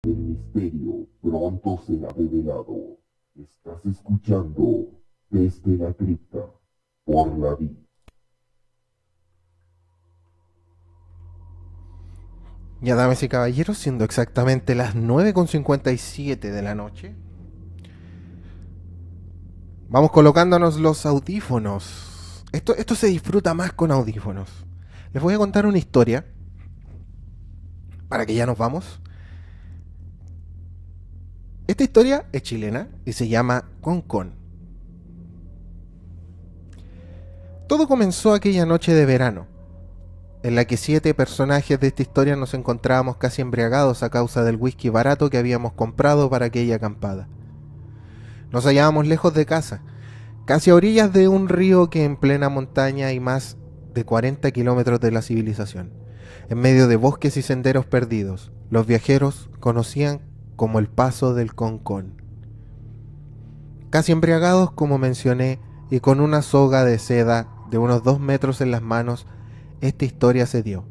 El misterio pronto será revelado. Estás escuchando Desde la Cripta por la Vid. Ya, damas y caballeros, siendo exactamente las 9:57 de la noche, vamos colocándonos los audífonos. Esto se disfruta más con audífonos. Les voy a contar una historia, para que ya nos vamos. Esta historia es chilena y se llama Concón. Todo comenzó aquella noche de verano, en la que 7 personajes de esta historia nos encontrábamos casi embriagados a causa del whisky barato que habíamos comprado para aquella acampada. Nos hallábamos lejos de casa, casi a orillas de un río que en plena montaña y más de 40 kilómetros de la civilización, en medio de bosques y senderos perdidos. Los viajeros conocían como el paso del Concón. Casi embriagados, como mencioné, y con una soga de seda de unos 2 metros en las manos, esta historia se dio.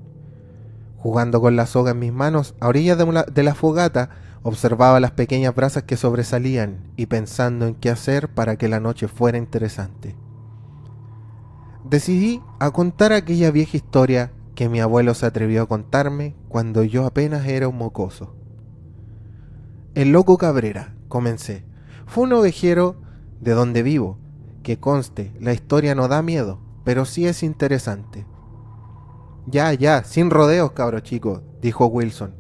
Jugando con la soga en mis manos, a orillas de la fogata, observaba las pequeñas brasas que sobresalían y pensando en qué hacer para que la noche fuera interesante. Decidí a contar aquella vieja historia que mi abuelo se atrevió a contarme cuando yo apenas era un mocoso. El loco Cabrera, comencé, fue un ovejero de donde vivo, que conste, la historia no da miedo, pero sí es interesante. Ya, sin rodeos, cabro chico, dijo Wilson,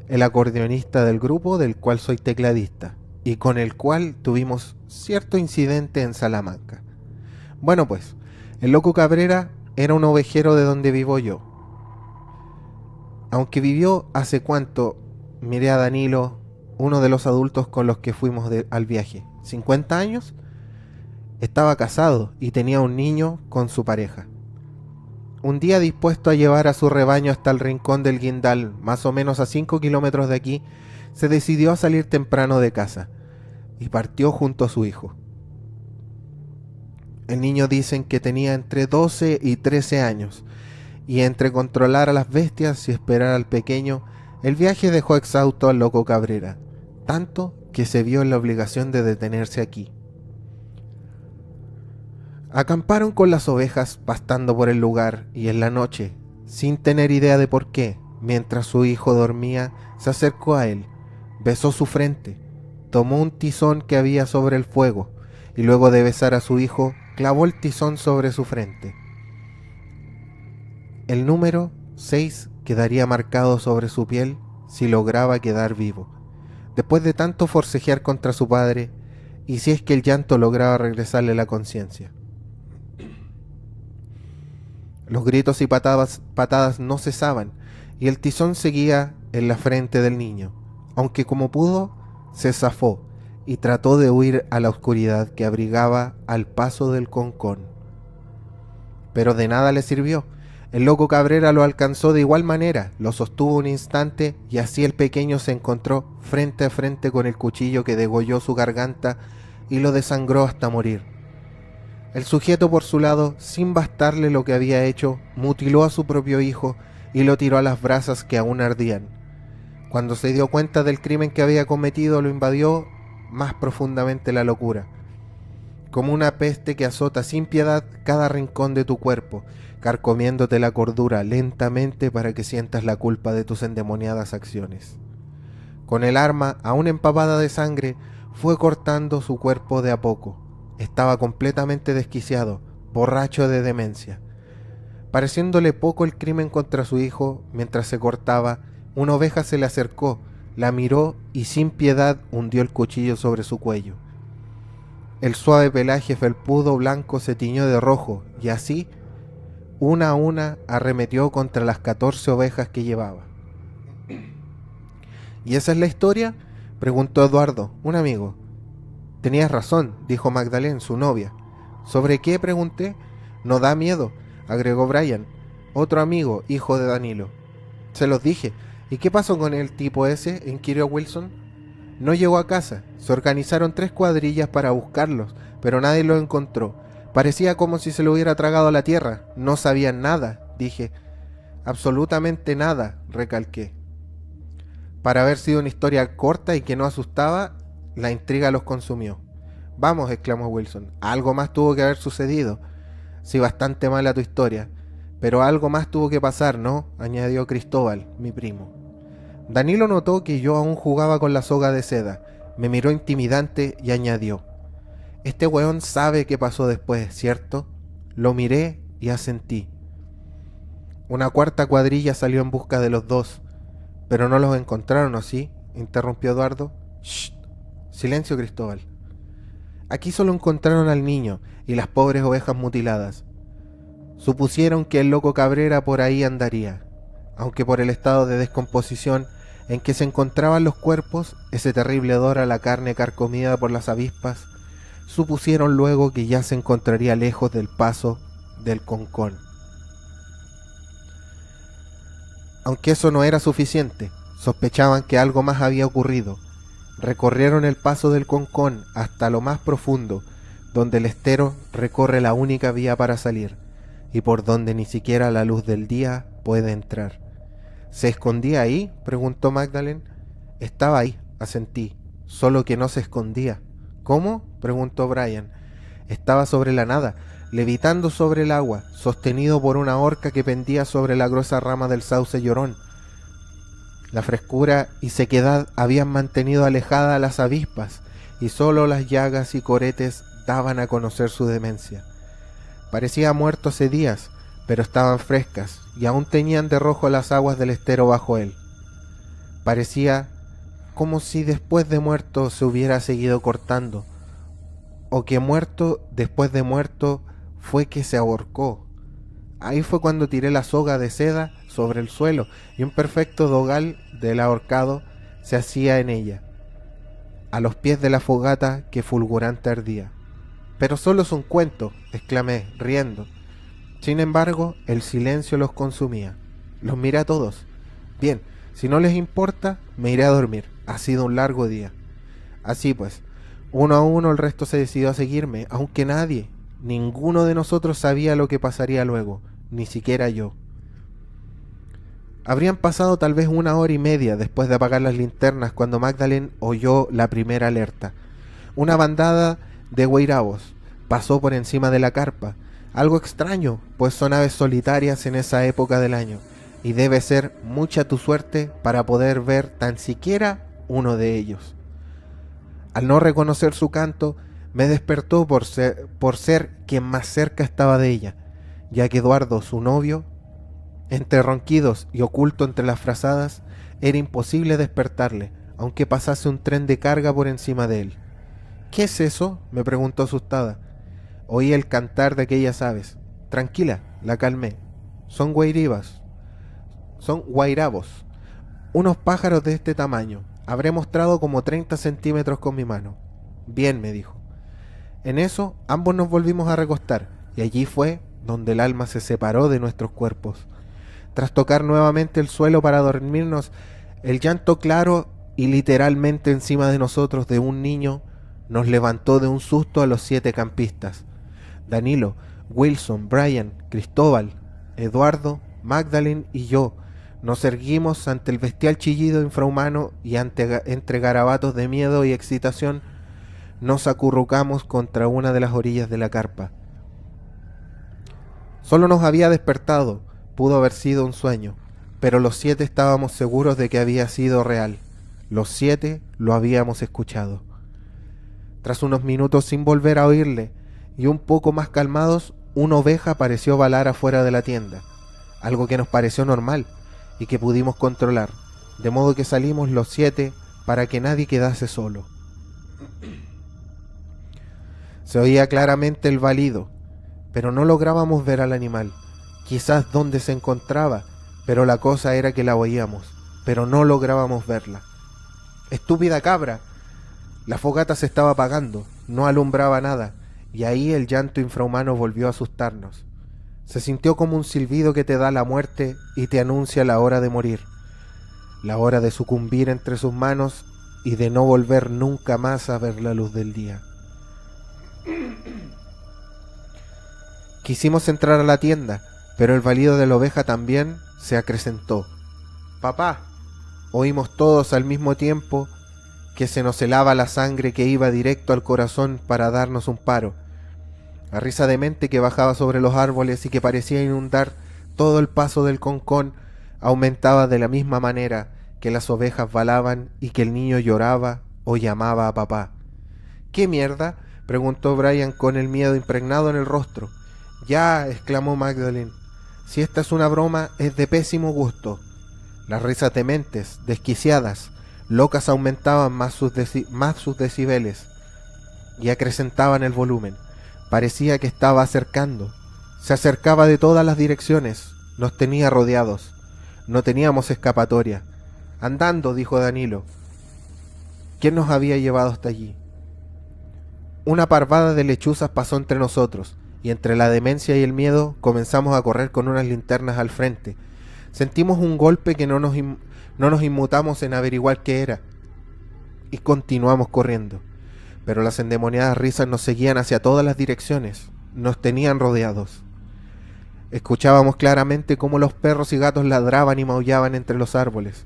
el acordeonista del grupo del cual soy tecladista, y con el cual tuvimos cierto incidente en Salamanca. Bueno pues, el loco Cabrera era un ovejero de donde vivo yo. Aunque vivió hace cuánto, miré a Danilo, uno de los adultos con los que fuimos al viaje, 50 años, estaba casado y tenía un niño con su pareja. Un día, dispuesto a llevar a su rebaño hasta el rincón del Guindal, más o menos a 5 kilómetros de aquí, se decidió a salir temprano de casa y partió junto a su hijo. El niño dicen que tenía entre 12 y 13 años, y entre controlar a las bestias y esperar al pequeño, el viaje dejó exhausto al loco Cabrera, tanto que se vio en la obligación de detenerse aquí. Acamparon con las ovejas pastando por el lugar y en la noche, sin tener idea de por qué, mientras su hijo dormía, se acercó a él, besó su frente, tomó un tizón que había sobre el fuego y luego de besar a su hijo, clavó el tizón sobre su frente. El número 6 quedaría marcado sobre su piel si lograba quedar vivo, después de tanto forcejear contra su padre y si es que el llanto lograba regresarle la conciencia. Los gritos y patadas no cesaban, y el tizón seguía en la frente del niño, aunque como pudo, se zafó y trató de huir a la oscuridad que abrigaba al paso del Concón. Pero de nada le sirvió. El loco Cabrera lo alcanzó de igual manera, lo sostuvo un instante y así el pequeño se encontró frente a frente con el cuchillo que degolló su garganta y lo desangró hasta morir. El sujeto por su lado, sin bastarle lo que había hecho, mutiló a su propio hijo y lo tiró a las brasas que aún ardían. Cuando se dio cuenta del crimen que había cometido, lo invadió más profundamente la locura, como una peste que azota sin piedad cada rincón de tu cuerpo, carcomiéndote la cordura lentamente para que sientas la culpa de tus endemoniadas acciones. Con el arma, aún empapada de sangre, fue cortando su cuerpo de a poco. Estaba completamente desquiciado, borracho de demencia. Pareciéndole poco el crimen contra su hijo, mientras se cortaba, una oveja se le acercó, la miró y sin piedad hundió el cuchillo sobre su cuello. El suave pelaje felpudo blanco se tiñó de rojo y así, una a una, arremetió contra las 14 ovejas que llevaba. ¿Y esa es la historia?, preguntó Eduardo, un amigo. Tenías razón, dijo Magdalene, su novia. ¿Sobre qué?, pregunté. No da miedo, agregó Brian, otro amigo, hijo de Danilo. Se los dije. ¿Y qué pasó con el tipo ese?, inquirió Wilson. No llegó a casa. Se organizaron 3 cuadrillas para buscarlos, pero nadie lo encontró. Parecía como si se lo hubiera tragado a la tierra. No sabían nada, dije. Absolutamente nada, recalqué. Para haber sido una historia corta y que no asustaba, la intriga los consumió. Vamos, exclamó Wilson, algo más tuvo que haber sucedido. Sí, bastante mala tu historia, pero algo más tuvo que pasar, ¿no?, añadió Cristóbal, mi primo. Danilo notó que yo aún jugaba con la soga de seda, me miró intimidante y añadió: este weón sabe qué pasó después, ¿cierto? Lo miré y asentí. Una cuarta cuadrilla salió en busca de los dos. ¿Pero no los encontraron, o sí?, interrumpió Eduardo. Shh, silencio, Cristóbal. Aquí solo encontraron al niño y las pobres ovejas mutiladas. Supusieron que el loco Cabrera por ahí andaría, aunque por el estado de descomposición en que se encontraban los cuerpos, ese terrible hedor a la carne carcomida por las avispas, supusieron luego que ya se encontraría lejos del paso del Concón. Aunque eso no era suficiente, sospechaban que algo más había ocurrido. Recorrieron el paso del Concón hasta lo más profundo, donde el estero recorre la única vía para salir, y por donde ni siquiera la luz del día puede entrar. ¿Se escondía ahí?, preguntó Magdalene. Estaba ahí, asentí, solo que no se escondía. ¿Cómo?, preguntó Brian. Estaba sobre la nada, levitando sobre el agua, sostenido por una horca que pendía sobre la gruesa rama del sauce llorón. La frescura y sequedad habían mantenido alejadas a las avispas, y solo las llagas y coretes daban a conocer su demencia. Parecía muerto hace días, pero estaban frescas, y aún teñían de rojo las aguas del estero bajo él. Parecía como si después de muerto se hubiera seguido cortando, o que muerto después de muerto fue que se ahorcó. Ahí fue cuando tiré la soga de seda sobre el suelo y un perfecto dogal del ahorcado se hacía en ella, a los pies de la fogata que fulgurante ardía. Pero solo es un cuento, exclamé, riendo. Sin embargo, el silencio los consumía. Los miré a todos. Bien, si no les importa, me iré a dormir. Ha sido un largo día. Así pues, uno a uno el resto se decidió a seguirme, aunque nadie, ninguno de nosotros sabía lo que pasaría luego, ni siquiera yo. Habrían pasado tal vez 1 hora y media después de apagar las linternas cuando Magdalene oyó la primera alerta. Una bandada de guairabos pasó por encima de la carpa. Algo extraño, pues son aves solitarias en esa época del año, y debe ser mucha tu suerte para poder ver tan siquiera uno de ellos. Al no reconocer su canto, me despertó por ser quien más cerca estaba de ella, ya que Eduardo, su novio, entre ronquidos y oculto entre las frazadas, era imposible despertarle, aunque pasase un tren de carga por encima de él. ¿Qué es eso?, me preguntó asustada. Oí el cantar de aquellas aves. Tranquila, la calmé. Son guairabos, unos pájaros de este tamaño. Habré mostrado como 30 centímetros con mi mano. Bien, me dijo. En eso, ambos nos volvimos a recostar, y allí fue donde el alma se separó de nuestros cuerpos. Tras tocar nuevamente el suelo para dormirnos, el llanto claro y literalmente encima de nosotros de un niño nos levantó de un susto a los 7 campistas. Danilo, Wilson, Brian, Cristóbal, Eduardo, Magdalene y yo nos erguimos ante el bestial chillido infrahumano y entre garabatos de miedo y excitación nos acurrucamos contra una de las orillas de la carpa. Solo nos había despertado, pudo haber sido un sueño, pero los 7 estábamos seguros de que había sido real. Los 7 lo habíamos escuchado. Tras unos minutos sin volver a oírle, y un poco más calmados, una oveja pareció balar afuera de la tienda, algo que nos pareció normal y que pudimos controlar, de modo que salimos los 7 para que nadie quedase solo. Se oía claramente el balido, pero no lográbamos ver al animal, quizás dónde se encontraba, pero la cosa era que la oíamos, pero no lográbamos verla. ¡Estúpida cabra! La fogata se estaba apagando, no alumbraba nada, y ahí el llanto infrahumano volvió a asustarnos. Se sintió como un silbido que te da la muerte y te anuncia la hora de morir, la hora de sucumbir entre sus manos y de no volver nunca más a ver la luz del día. Quisimos entrar a la tienda, pero el balido de la oveja también se acrecentó. «Papá, oímos todos al mismo tiempo que se nos helaba la sangre que iba directo al corazón para darnos un paro. La risa demente que bajaba sobre los árboles y que parecía inundar todo el paso del Concón aumentaba de la misma manera que las ovejas balaban y que el niño lloraba o llamaba a papá. ¿Qué mierda?, preguntó Brian con el miedo impregnado en el rostro. Ya, exclamó Magdalene, si esta es una broma es de pésimo gusto. Las risas dementes, desquiciadas, locas aumentaban más sus decibeles y acrecentaban el volumen. Parecía que estaba acercando. Se acercaba de todas las direcciones. Nos tenía rodeados. No teníamos escapatoria. Andando, dijo Danilo. ¿Quién nos había llevado hasta allí? Una parvada de lechuzas pasó entre nosotros, y entre la demencia y el miedo comenzamos a correr con unas linternas al frente. Sentimos un golpe que no nos inmutamos en averiguar qué era, y continuamos corriendo. Pero las endemoniadas risas nos seguían hacia todas las direcciones, nos tenían rodeados. Escuchábamos claramente cómo los perros y gatos ladraban y maullaban entre los árboles,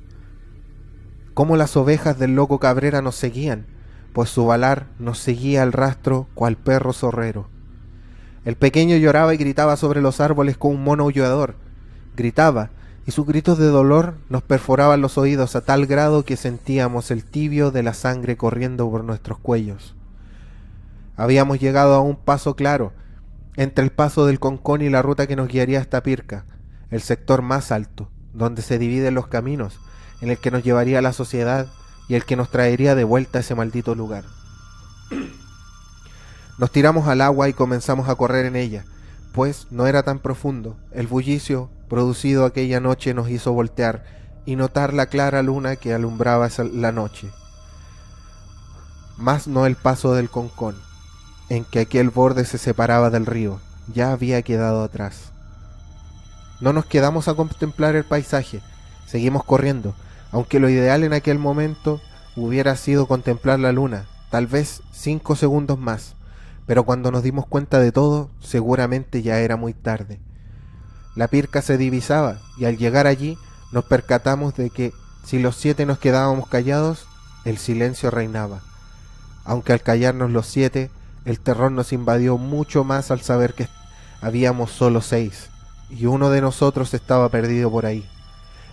cómo las ovejas del loco Cabrera nos seguían, pues su valar nos seguía al rastro cual perro zorrero. El pequeño lloraba y gritaba sobre los árboles como un mono aullador. Gritaba, y sus gritos de dolor nos perforaban los oídos a tal grado que sentíamos el tibio de la sangre corriendo por nuestros cuellos. Habíamos llegado a un paso claro, entre el paso del Concón y la ruta que nos guiaría hasta Pirca, el sector más alto, donde se dividen los caminos, en el que nos llevaría la sociedad y el que nos traería de vuelta a ese maldito lugar. Nos tiramos al agua y comenzamos a correr en ella, pues no era tan profundo. El bullicio producido aquella noche nos hizo voltear y notar la clara luna que alumbraba la noche. Mas no el paso del Concón, en que aquel borde se separaba del río, ya había quedado atrás. No nos quedamos a contemplar el paisaje, seguimos corriendo, aunque lo ideal en aquel momento hubiera sido contemplar la luna, tal vez 5 segundos más, pero cuando nos dimos cuenta de todo, seguramente ya era muy tarde. La Pirca se divisaba, y al llegar allí nos percatamos de que, si los 7 nos quedábamos callados, el silencio reinaba. Aunque al callarnos los 7, el terror nos invadió mucho más al saber que habíamos solo 6, y uno de nosotros estaba perdido por ahí,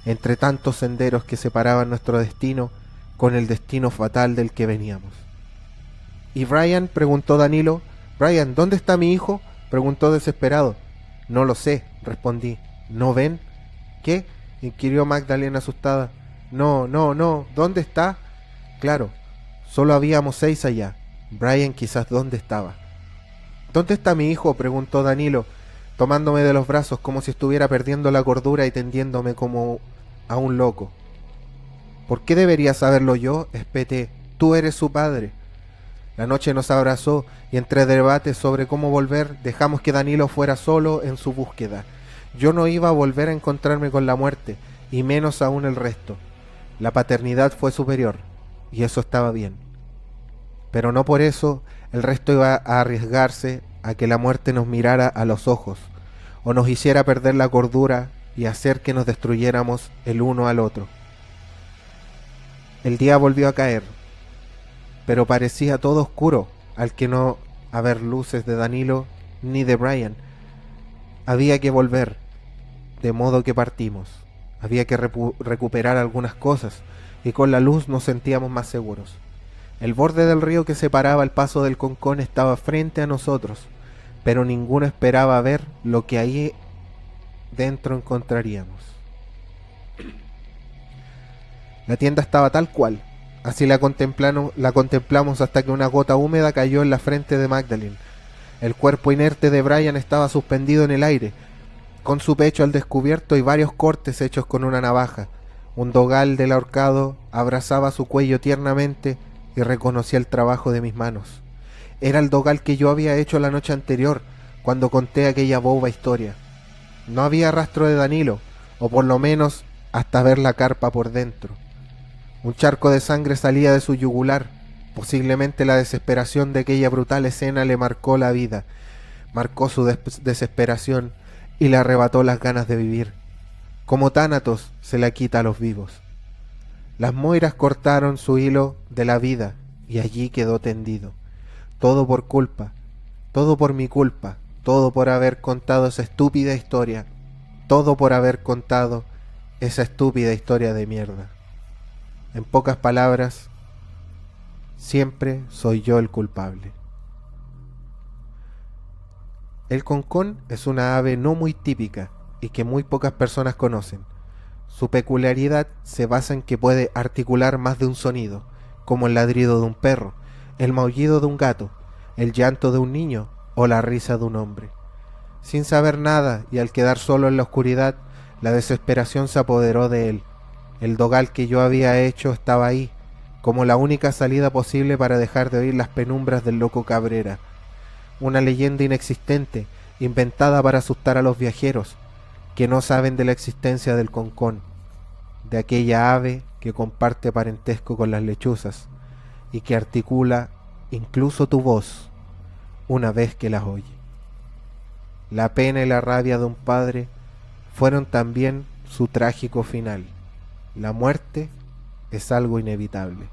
entre tantos senderos que separaban nuestro destino con el destino fatal del que veníamos. ¿Y Brian?, preguntó Danilo. «Brian, ¿dónde está mi hijo?», preguntó desesperado. «No lo sé», respondí. «¿No ven?». «¿Qué?», inquirió Magdalena asustada. «No, ¿dónde está?». Claro, solo habíamos 6 allá. Brian quizás dónde estaba. «¿Dónde está mi hijo?», preguntó Danilo, tomándome de los brazos como si estuviera perdiendo la cordura y tendiéndome como a un loco. «¿Por qué debería saberlo yo?», espeté. «Tú eres su padre». La noche nos abrazó y entre debates sobre cómo volver dejamos que Danilo fuera solo en su búsqueda. Yo no iba a volver a encontrarme con la muerte, y menos aún el resto. La paternidad fue superior, y eso estaba bien. Pero no por eso el resto iba a arriesgarse a que la muerte nos mirara a los ojos, o nos hiciera perder la cordura y hacer que nos destruyéramos el uno al otro. El día volvió a caer, pero parecía todo oscuro, al que no haber luces de Danilo ni de Brian. Había que volver, de modo que partimos. Había que recuperar algunas cosas, y con la luz nos sentíamos más seguros. El borde del río que separaba el paso del Concón estaba frente a nosotros, pero ninguno esperaba ver lo que ahí dentro encontraríamos. La tienda estaba tal cual. Así la contemplamos hasta que una gota húmeda cayó en la frente de Magdalene. El cuerpo inerte de Brian estaba suspendido en el aire, con su pecho al descubierto y varios cortes hechos con una navaja. Un dogal del ahorcado abrazaba su cuello tiernamente y reconocía el trabajo de mis manos. Era el dogal que yo había hecho la noche anterior, cuando conté aquella boba historia. No había rastro de Danilo, o por lo menos hasta ver la carpa por dentro. Un charco de sangre salía de su yugular. Posiblemente la desesperación de aquella brutal escena le marcó la vida, marcó su desesperación y le arrebató las ganas de vivir, como Tánatos se la quita a los vivos. Las moiras cortaron su hilo de la vida y allí quedó tendido. Todo por culpa, todo por mi culpa, todo por haber contado esa estúpida historia, todo por haber contado esa estúpida historia de mierda. En pocas palabras, siempre soy yo el culpable. El concón es una ave no muy típica y que muy pocas personas conocen. Su peculiaridad se basa en que puede articular más de un sonido, como el ladrido de un perro, el maullido de un gato, el llanto de un niño o la risa de un hombre. Sin saber nada y al quedar solo en la oscuridad, la desesperación se apoderó de él. El dogal que yo había hecho estaba ahí, como la única salida posible para dejar de oír las penumbras del loco Cabrera. Una leyenda inexistente, inventada para asustar a los viajeros, que no saben de la existencia del concón, de aquella ave que comparte parentesco con las lechuzas y que articula incluso tu voz una vez que las oye. La pena y la rabia de un padre fueron también su trágico final. La muerte es algo inevitable.